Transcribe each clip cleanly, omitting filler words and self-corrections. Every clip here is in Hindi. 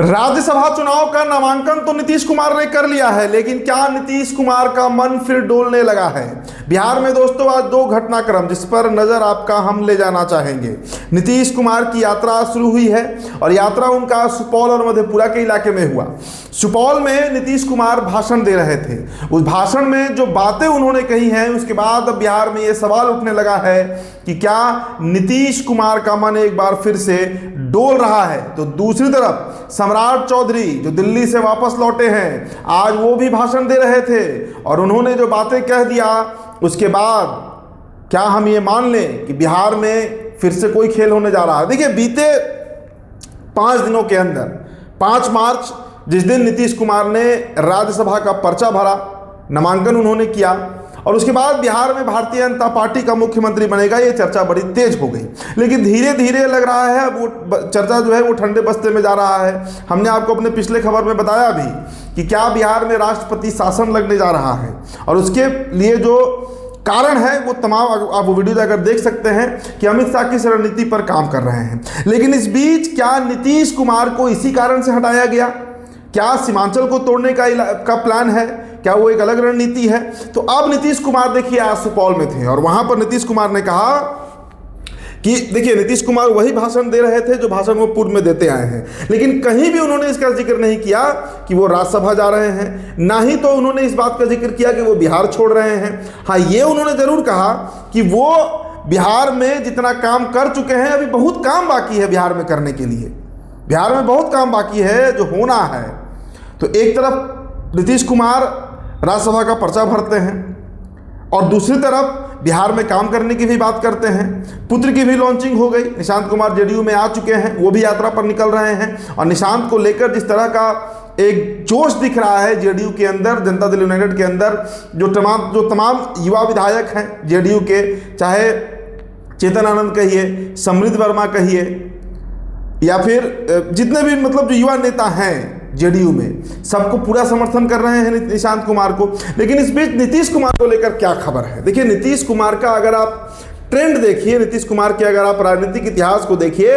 राज्यसभा चुनाव का नामांकन तो नीतीश कुमार ने कर लिया है, लेकिन क्या नीतीश कुमार का मन फिर डोलने लगा है? बिहार में दोस्तों आज दो घटनाक्रम जिस पर नजर आपका हम ले जाना चाहेंगे। नीतीश कुमार की यात्रा शुरू हुई है और यात्रा उनका सुपौल और मधेपुरा के इलाके में हुआ। सुपौल में नीतीश कुमार भाषण दे रहे थे। उस भाषण में जो बातें उन्होंने कही हैं उसके बाद अब बिहार में ये सवाल उठने लगा है कि क्या नीतीश कुमार का मन एक बार फिर से डोल रहा है। तो दूसरी तरफ सम्राट चौधरी जो दिल्ली से वापस लौटे हैं, आज वो भी भाषण दे रहे थे और उन्होंने जो बातें कह दिया उसके बाद क्या हम ये मान लें कि बिहार में फिर से कोई खेल होने जा रहा है? देखिए, बीते 5 दिनों के अंदर 5 मार्च जिस दिन नीतीश कुमार ने राज्यसभा का पर्चा भरा, नामांकन उन्होंने किया और उसके बाद बिहार में भारतीय जनता पार्टी का मुख्यमंत्री बनेगा, ये चर्चा बड़ी तेज हो गई। लेकिन धीरे धीरे लग रहा है अब वो चर्चा जो है वो ठंडे बस्ते में जा रहा है। हमने आपको अपने पिछले खबर में बताया भी कि क्या बिहार में राष्ट्रपति शासन लगने जा रहा है और उसके लिए जो कारण है वो तमाम आप वो वीडियो जाकर देख सकते हैं कि अमित शाह किस रणनीति पर काम कर रहे हैं। लेकिन इस बीच क्या नीतीश कुमार को इसी कारण से हटाया गया? क्या सीमांचल को तोड़ने का प्लान है? क्या वो एक अलग रणनीति है? तो अब नीतीश कुमार देखिए आज सुपौल में थे और वहां पर नीतीश कुमार ने कहा कि देखिए, नीतीश कुमार वही भाषण दे रहे थे जो भाषण वो पूर्व में देते आए हैं, लेकिन कहीं भी उन्होंने इसका जिक्र नहीं किया कि वो राज्यसभा जा रहे हैं, ना ही तो उन्होंने इस बात का जिक्र किया कि वो बिहार छोड़ रहे हैं। हाँ, ये उन्होंने जरूर कहा कि वो बिहार में जितना काम कर चुके हैं अभी बहुत काम बाकी है बिहार में करने के लिए। बिहार में बहुत काम बाकी है जो होना है। तो एक तरफ नीतीश कुमार राज्यसभा का पर्चा भरते हैं और दूसरी तरफ बिहार में काम करने की भी बात करते हैं। पुत्र की भी लॉन्चिंग हो गई, निशांत कुमार जेडीयू में आ चुके हैं, वो भी यात्रा पर निकल रहे हैं और निशांत को लेकर जिस तरह का एक जोश दिख रहा है जेडीयू के अंदर, जनता दल यूनाइटेड के अंदर, जो तमाम युवा विधायक हैं जेडीयू के, चाहे चेतन आनंद कहिए, समृद्ध वर्मा कहिए या फिर जितने भी मतलब जो युवा नेता हैं जेडीयू में, सबको पूरा समर्थन कर रहे हैं निशांत कुमार को। लेकिन इस बीच नीतीश कुमार को लेकर क्या खबर है? देखिए, नीतीश कुमार का अगर आप ट्रेंड देखिए, नीतीश कुमार के अगर आप राजनीतिक इतिहास को देखिए,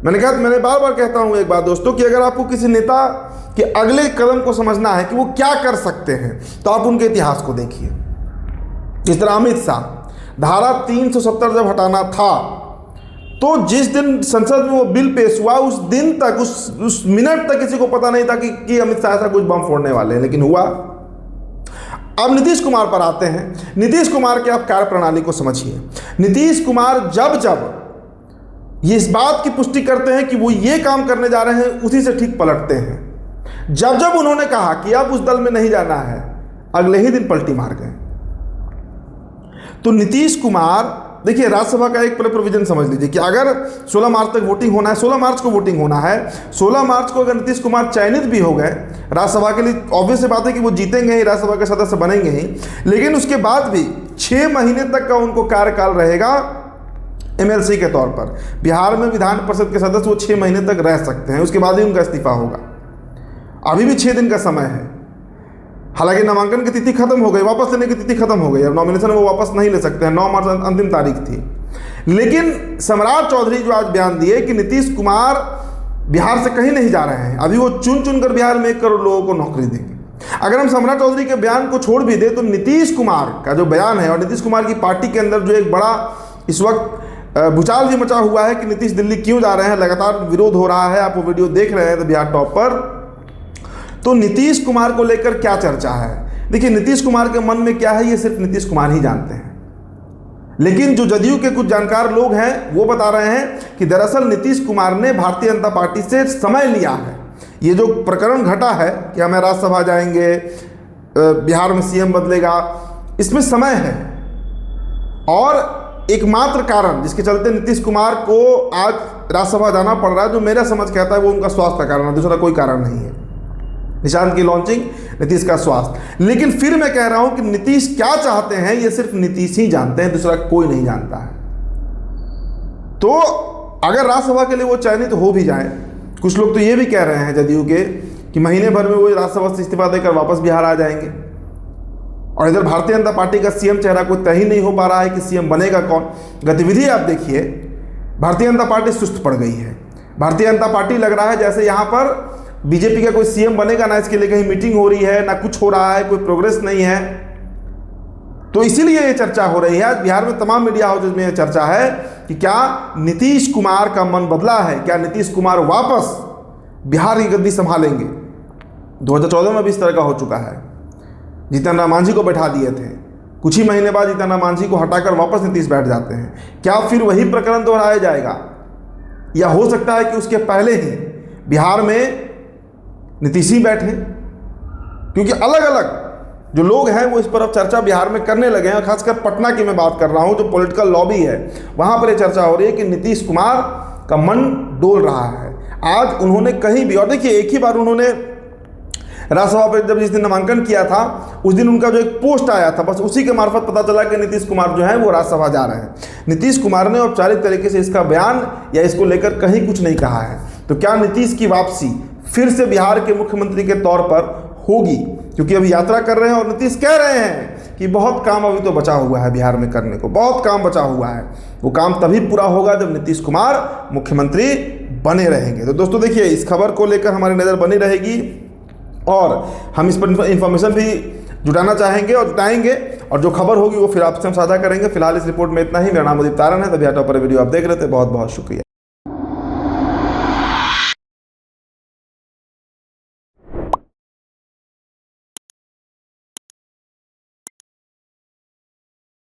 मैंने बार बार कहता हूं एक बात दोस्तों कि अगर आपको किसी नेता के अगले कदम को समझना है कि वो क्या कर सकते हैं तो आप उनके इतिहास को देखिए। जिस तरह अमित शाह, धारा 370 जब हटाना था तो जिस दिन संसद में वो बिल पेश हुआ उस दिन तक, उस मिनट तक किसी को पता नहीं था कि अमित शाह ऐसा कुछ बम फोड़ने वाले हैं, लेकिन हुआ। अब नीतीश कुमार पर आते हैं। नीतीश कुमार के आप कार्य प्रणाली को समझिए। नीतीश कुमार जब ये इस बात की पुष्टि करते हैं कि वो ये काम करने जा रहे हैं, उसी से ठीक पलटते हैं। जब उन्होंने कहा कि अब उस दल में नहीं जाना है, अगले ही दिन पलटी मार गए। तो नीतीश कुमार देखिए, राज्यसभा का एक प्रोविजन समझ लीजिए कि अगर 16 मार्च तक वोटिंग होना है, 16 मार्च को वोटिंग होना है, 16 मार्च को अगर नीतीश कुमार चयनित भी हो गए राज्यसभा के लिए, ऑब्वियस सी बात है कि वो जीतेंगे ही, राज्यसभा के सदस्य बनेंगे ही, लेकिन उसके बाद भी 6 महीने तक का उनको कार्यकाल रहेगा एमएलसी के तौर पर। बिहार में विधान परिषद के सदस्य वो 6 महीने तक रह सकते हैं, उसके बाद ही उनका इस्तीफा होगा। अभी भी 6 दिन का समय है। हालांकि नामांकन की तिथि खत्म हो गई, वापस लेने की तिथि खत्म हो गई, अब नॉमिनेशन वो वापस नहीं ले सकते हैं। 9 मार्च अंतिम तारीख थी। लेकिन सम्राट चौधरी जो आज बयान दिए कि नीतीश कुमार बिहार से कहीं नहीं जा रहे हैं, अभी वो चुन चुनकर बिहार में 1 करोड़ लोगों को नौकरी देंगे। अगर हम सम्राट चौधरी के बयान को छोड़ भी दें तो नीतीश कुमार का जो बयान है और नीतीश कुमार की पार्टी के अंदर जो एक बड़ा इस वक्त भूचाल भी मचा हुआ है कि नीतीश दिल्ली क्यों जा रहे हैं, लगातार विरोध हो रहा है, आप वो वीडियो देख रहे हैं तो बिहार टॉप पर। तो नीतीश कुमार को लेकर क्या चर्चा है? देखिए, नीतीश कुमार के मन में क्या है ये सिर्फ नीतीश कुमार ही जानते हैं। लेकिन जो जदयू के कुछ जानकार लोग हैं वो बता रहे हैं कि दरअसल नीतीश कुमार ने भारतीय जनता पार्टी से समय लिया है। ये जो प्रकरण घटा है कि हमें राज्यसभा जाएंगे, बिहार में सीएम बदलेगा, इसमें समय है। और एकमात्र कारण जिसके चलते नीतीश कुमार को आज राज्यसभा जाना पड़ रहा है, जो मेरा समझ कहता है वो उनका स्वास्थ्य का कारण है, दूसरा कोई कारण नहीं है। निशांत की लॉन्चिंग, नीतीश का स्वास्थ्य। लेकिन फिर मैं कह रहा हूं कि नीतीश क्या चाहते हैं ये सिर्फ नीतीश ही जानते हैं, दूसरा कोई नहीं जानता है। तो अगर राज्यसभा के लिए वो चयनित हो भी जाए, कुछ लोग तो ये भी कह रहे हैं जदयू के कि महीने भर में वो राज्यसभा से इस्तीफा देकर वापस बिहार आ जाएंगे। और इधर भारतीय जनता पार्टी का सीएम चेहरा कोई तय ही नहीं हो पा रहा है कि सीएम बनेगा कौन। गतिविधि आप देखिए, भारतीय जनता पार्टी सुस्त पड़ गई है। भारतीय जनता पार्टी लग रहा है जैसे यहाँ पर बीजेपी का कोई सीएम बनेगा ना, इसके लिए कहीं मीटिंग हो रही है ना, कुछ हो रहा है, कोई प्रोग्रेस नहीं है। तो इसीलिए ये चर्चा हो रही है आज बिहार में तमाम मीडिया हाउसेज में, ये चर्चा है कि क्या नीतीश कुमार का मन बदला है, क्या नीतीश कुमार वापस बिहार की गद्दी संभालेंगे। 2014 में भी इस तरह का हो चुका है, जीतन राम मांझी को बैठा दिए थे, कुछ ही महीने बाद जीतन राम मांझी को हटाकर वापस नीतीश बैठ जाते हैं। क्या फिर वही प्रकरण दोहराया जाएगा, या हो सकता है कि उसके पहले ही बिहार में नीतीश ही बैठे? क्योंकि अलग अलग जो लोग हैं वो इस पर अब चर्चा बिहार में करने लगे हैं, खासकर पटना की मैं बात कर रहा हूं, जो पॉलिटिकल लॉबी है वहां पर ये चर्चा हो रही है कि नीतीश कुमार का मन डोल रहा है। आज उन्होंने कहीं भी, और देखिए एक ही बार उन्होंने राज्यसभा पर जब जिस दिन नामांकन किया था उस दिन उनका जो एक पोस्ट आया था, बस उसी के मार्फत पता चला कि नीतीश कुमार जो है वो राज्यसभा जा रहे हैं। नीतीश कुमार ने औपचारिक तरीके से इसका बयान या इसको लेकर कहीं कुछ नहीं कहा है। तो क्या नीतीश की वापसी फिर से बिहार के मुख्यमंत्री के तौर पर होगी? क्योंकि अभी यात्रा कर रहे हैं और नीतीश कह रहे हैं कि बहुत काम अभी तो बचा हुआ है बिहार में करने को, बहुत काम बचा हुआ है। वो काम तभी पूरा होगा जब नीतीश कुमार मुख्यमंत्री बने रहेंगे। तो दोस्तों देखिए, इस खबर को लेकर हमारी नज़र बनी रहेगी और हम इस पर इंफॉर्मेशन भी जुटाना चाहेंगे और जुटाएंगे, और जो खबर होगी वो फिर आपसे हम साझा करेंगे। फिलहाल इस रिपोर्ट में इतना ही। मेरा नाम उदित तारण है, तभी टॉपर वीडियो आप देख रहे थे। बहुत बहुत शुक्रिया।